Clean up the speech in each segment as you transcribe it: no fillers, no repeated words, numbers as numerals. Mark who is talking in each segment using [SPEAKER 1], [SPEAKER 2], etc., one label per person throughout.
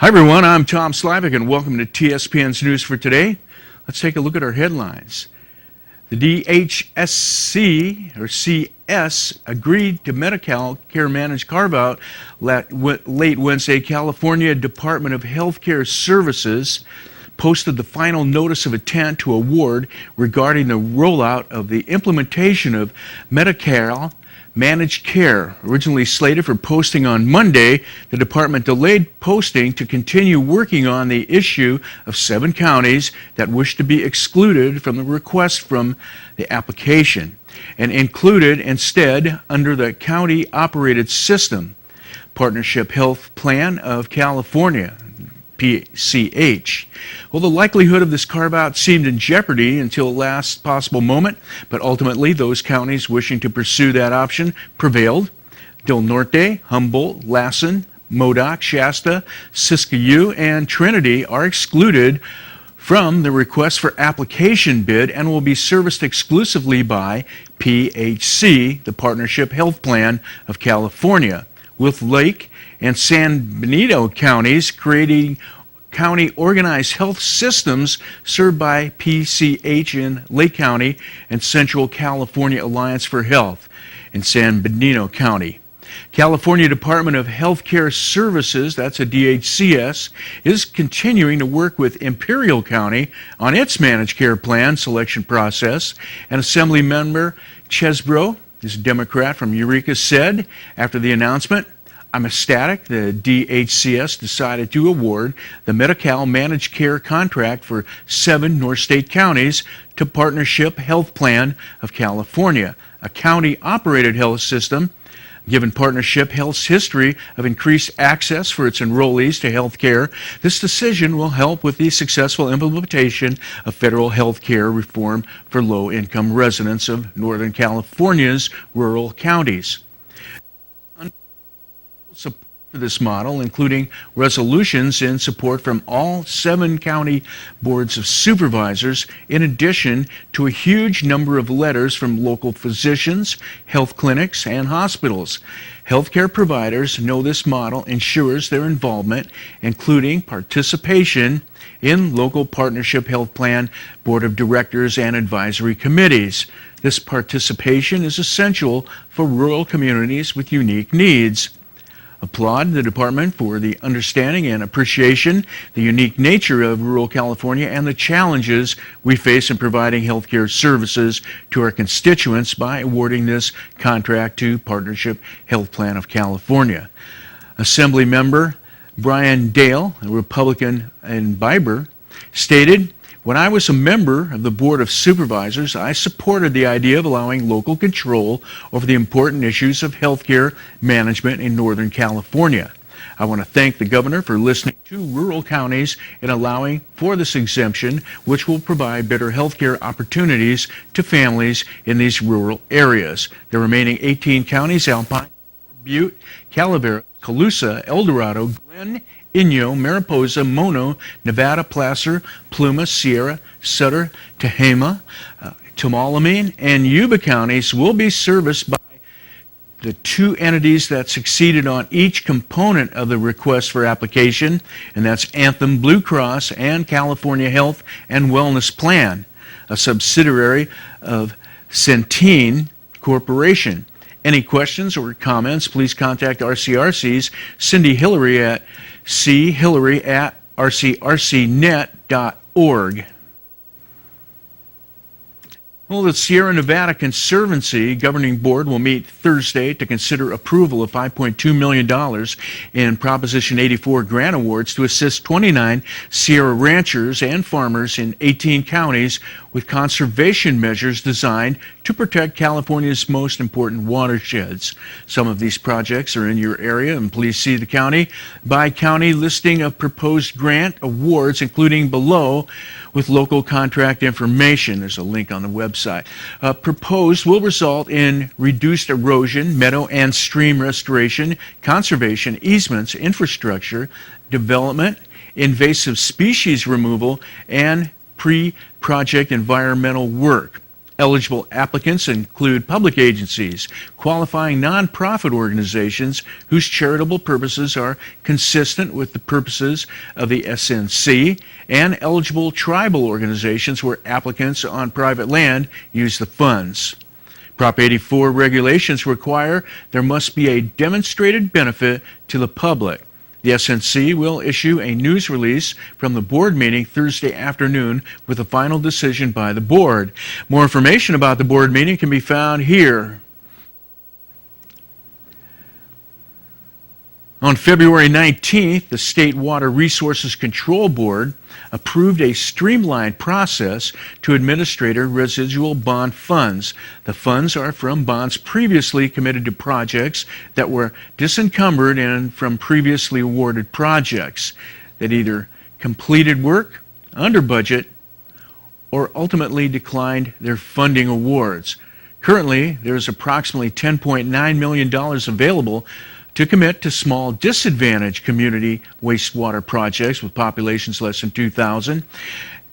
[SPEAKER 1] Hi everyone, I'm Tom Slivick and welcome to TSPN's News for today. Let's take a look at our headlines. The DHCS or CS agreed to Medi-Cal care managed carve-out late Wednesday. California Department of Healthcare Services posted the final notice of intent to award regarding the rollout of the implementation of Medi-Cal managed care. Originally slated for posting on Monday, the department delayed posting to continue working on the issue of 7 counties that wish to be excluded from the request from the application and included instead under the county-operated system, Partnership Health Plan of California, PCH. Well, the likelihood of this carve-out seemed in jeopardy until the last possible moment, but ultimately those counties wishing to pursue that option prevailed. Del Norte, Humboldt, Lassen, Modoc, Shasta, Siskiyou, and Trinity are excluded from the request for application bid and will be serviced exclusively by PHC, the Partnership Health Plan of California, with Lake and San Benito counties creating county organized health systems served by PCH in Lake County and Central California Alliance for Health in San Benito County. California Department of Healthcare Services, that's a DHCS, is continuing to work with Imperial County on its managed care plan selection process, and Assembly Member Chesbro, this Democrat from Eureka, said after the announcement, "I'm ecstatic the DHCS decided to award the Medi-Cal managed care contract for 7 North State counties to Partnership Health Plan of California, a county-operated health system. Given Partnership Health's history of increased access for its enrollees to health care, this decision will help with the successful implementation of federal health care reform for low-income residents of Northern California's rural counties." Support for this model, including resolutions in support from all 7 county boards of supervisors, in addition to a huge number of letters from local physicians, health clinics, and hospitals. Healthcare providers know this model ensures their involvement, including participation in local Partnership Health Plan Board of Directors and advisory committees. This participation is essential for rural communities with unique needs. Applaud the department for the understanding and appreciation the unique nature of rural California and the challenges we face in providing healthcare services to our constituents by awarding this contract to Partnership Health Plan of California. Assembly Member Brian Dale, a Republican in Biber, stated, "When I was a member of the Board of Supervisors, I supported the idea of allowing local control over the important issues of healthcare management in Northern California. I want to thank the governor for listening to rural counties and allowing for this exemption, which will provide better healthcare opportunities to families in these rural areas. The remaining 18 counties, Alpine, Butte, Calaveras, Colusa, El Dorado, Glen, Inyo, Mariposa, Mono, Nevada, Placer, Plumas, Sierra, Sutter, Tehama, Tumalamine, and Yuba counties will be serviced by the 2 entities that succeeded on each component of the request for application, and that's Anthem Blue Cross and California Health and Wellness Plan, a subsidiary of Centene Corporation." Any questions or comments, please contact RCRC's Cindy Hillary at chillary@rcrcnet.org. Well, the Sierra Nevada Conservancy Governing Board will meet Thursday to consider approval of $5.2 million in Proposition 84 grant awards to assist 29 Sierra ranchers and farmers in 18 counties with conservation measures designed to protect California's most important watersheds. Some of these projects are in your area, and please see the county by county listing of proposed grant awards, including below with local contract information. There's a link on the website. Proposed will result in reduced erosion, meadow and stream restoration, conservation, easements, infrastructure, development, invasive species removal, and pre-project environmental work. Eligible applicants include public agencies, qualifying nonprofit organizations whose charitable purposes are consistent with the purposes of the SNC, and eligible tribal organizations where applicants on private land use the funds. Prop 84 regulations require there must be a demonstrated benefit to the public. The SNC will issue a news release from the board meeting Thursday afternoon with a final decision by the board. More information about the board meeting can be found here. On February 19th, the State Water Resources Control Board approved a streamlined process to administer residual bond funds. The funds are from bonds previously committed to projects that were disencumbered and from previously awarded projects that either completed work under budget or ultimately declined their funding awards. Currently, there is approximately $10.9 million available to commit to small disadvantaged community wastewater projects with populations less than 2,000,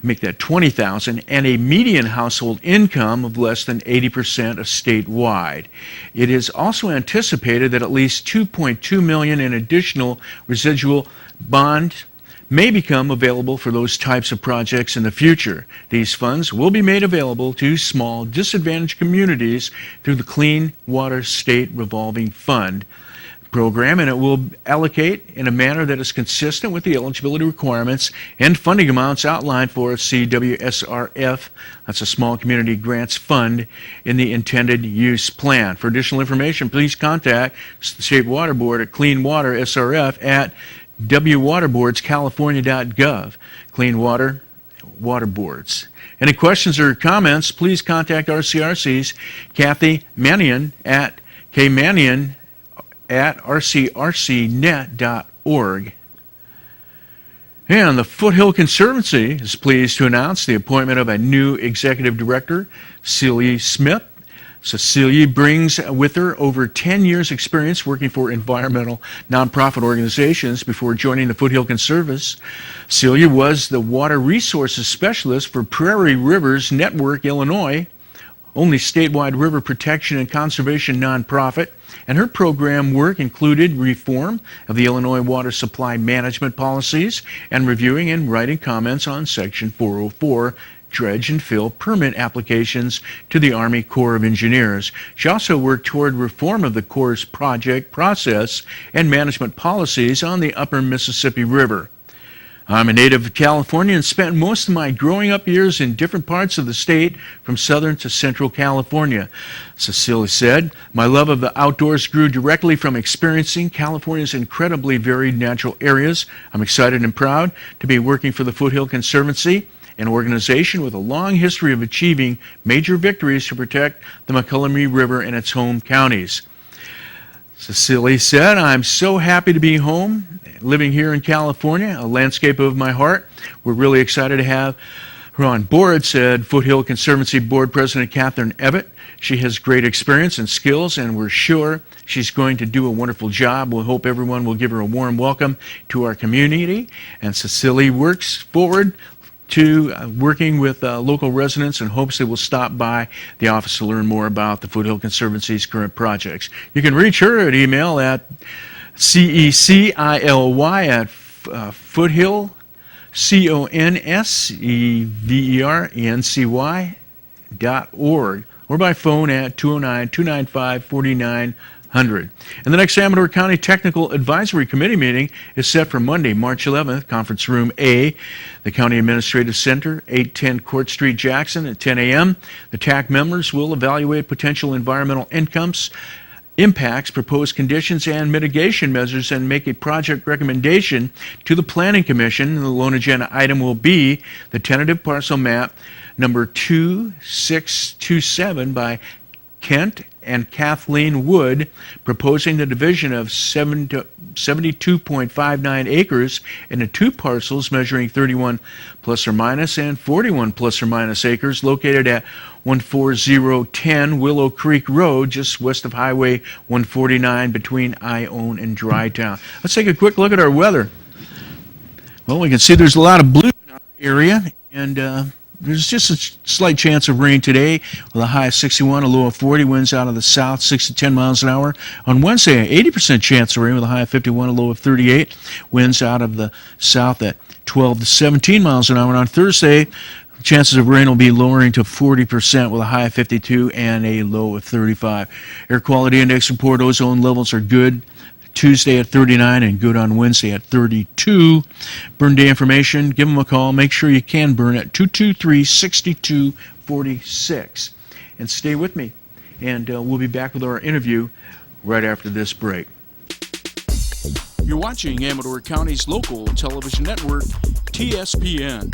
[SPEAKER 1] make that 20,000, and a median household income of less than 80% of statewide. It is also anticipated that at least $2.2 million in additional residual bonds may become available for those types of projects in the future. These funds will be made available to small disadvantaged communities through the Clean Water State Revolving Fund program, and it will allocate in a manner that is consistent with the eligibility requirements and funding amounts outlined for CWSRF, that's a Small Community Grants Fund, in the intended use plan. For additional information, please contact the State Water Board at Clean Water SRF at wwaterboardscalifornia.gov. Clean Water, Water Boards. Any questions or comments, please contact RCRC's Kathy Mannion at kmannion@rcrcnet.org. And the Foothill Conservancy is pleased to announce the appointment of a new executive director, Celia Smith. Cecilia brings with her over 10 years' experience working for environmental nonprofit organizations before joining the Foothill Conservancy. Celia was the water resources specialist for Prairie Rivers Network, Illinois, only statewide river protection and conservation nonprofit, and her program work included reform of the Illinois water supply management policies and reviewing and writing comments on Section 404 dredge and fill permit applications to the Army Corps of Engineers. She also worked toward reform of the Corps' project process and management policies on the upper Mississippi River. I'm a native of California and spent most of my growing up years in different parts of the state, from southern to central California. Cecilia said, "My love of the outdoors grew directly from experiencing California's incredibly varied natural areas. I'm excited and proud to be working for the Foothill Conservancy, an organization with a long history of achieving major victories to protect the McCullough River and its home counties." Cecilia said, "I'm so happy to be home, living here in California, a landscape of my heart. We're really excited to have her on board," said Foothill Conservancy Board President Catherine Evett. "She has great experience and skills, and we're sure she's going to do a wonderful job. We hope everyone will give her a warm welcome to our community." And Cecilia works forward to working with local residents and hopes they will stop by the office to learn more about the Foothill Conservancy's current projects. You can reach her at email at CECILY@Foothill, CONSEVERNCY.org, or by phone at 209-295-4900. And the next Amador County Technical Advisory Committee meeting is set for Monday, March 11th, Conference Room A, the County Administrative Center, 810 Court Street, Jackson, at 10 a.m. The TAC members will evaluate potential environmental impacts, proposed conditions, and mitigation measures, and make a project recommendation to the Planning Commission. The lone agenda item will be the tentative parcel map number 2627 by Kent and Kathleen Wood, proposing the division of 72.59 acres into two parcels measuring 31 plus or minus and 41 plus or minus acres, located at 14010 Willow Creek Road, just west of Highway 149 between Ione and Dry Town. Let's take a quick look at our weather. Well, we can see there's a lot of blue in our area, and there's just a slight chance of rain today with a high of 61, a low of 40, winds out of the south 6 to 10 miles an hour. On Wednesday, 80% chance of rain with a high of 51, a low of 38, winds out of the south at 12 to 17 miles an hour. And on Thursday, chances of rain will be lowering to 40% with a high of 52 and a low of 35. Air quality index report, ozone levels are good Tuesday at 39 and good on Wednesday at 32. Burn day information, give them a call. Make sure you can burn at 223-6246. And stay with me, and we'll be back with our interview right after this break. You're watching Amador County's local television network, TSPN.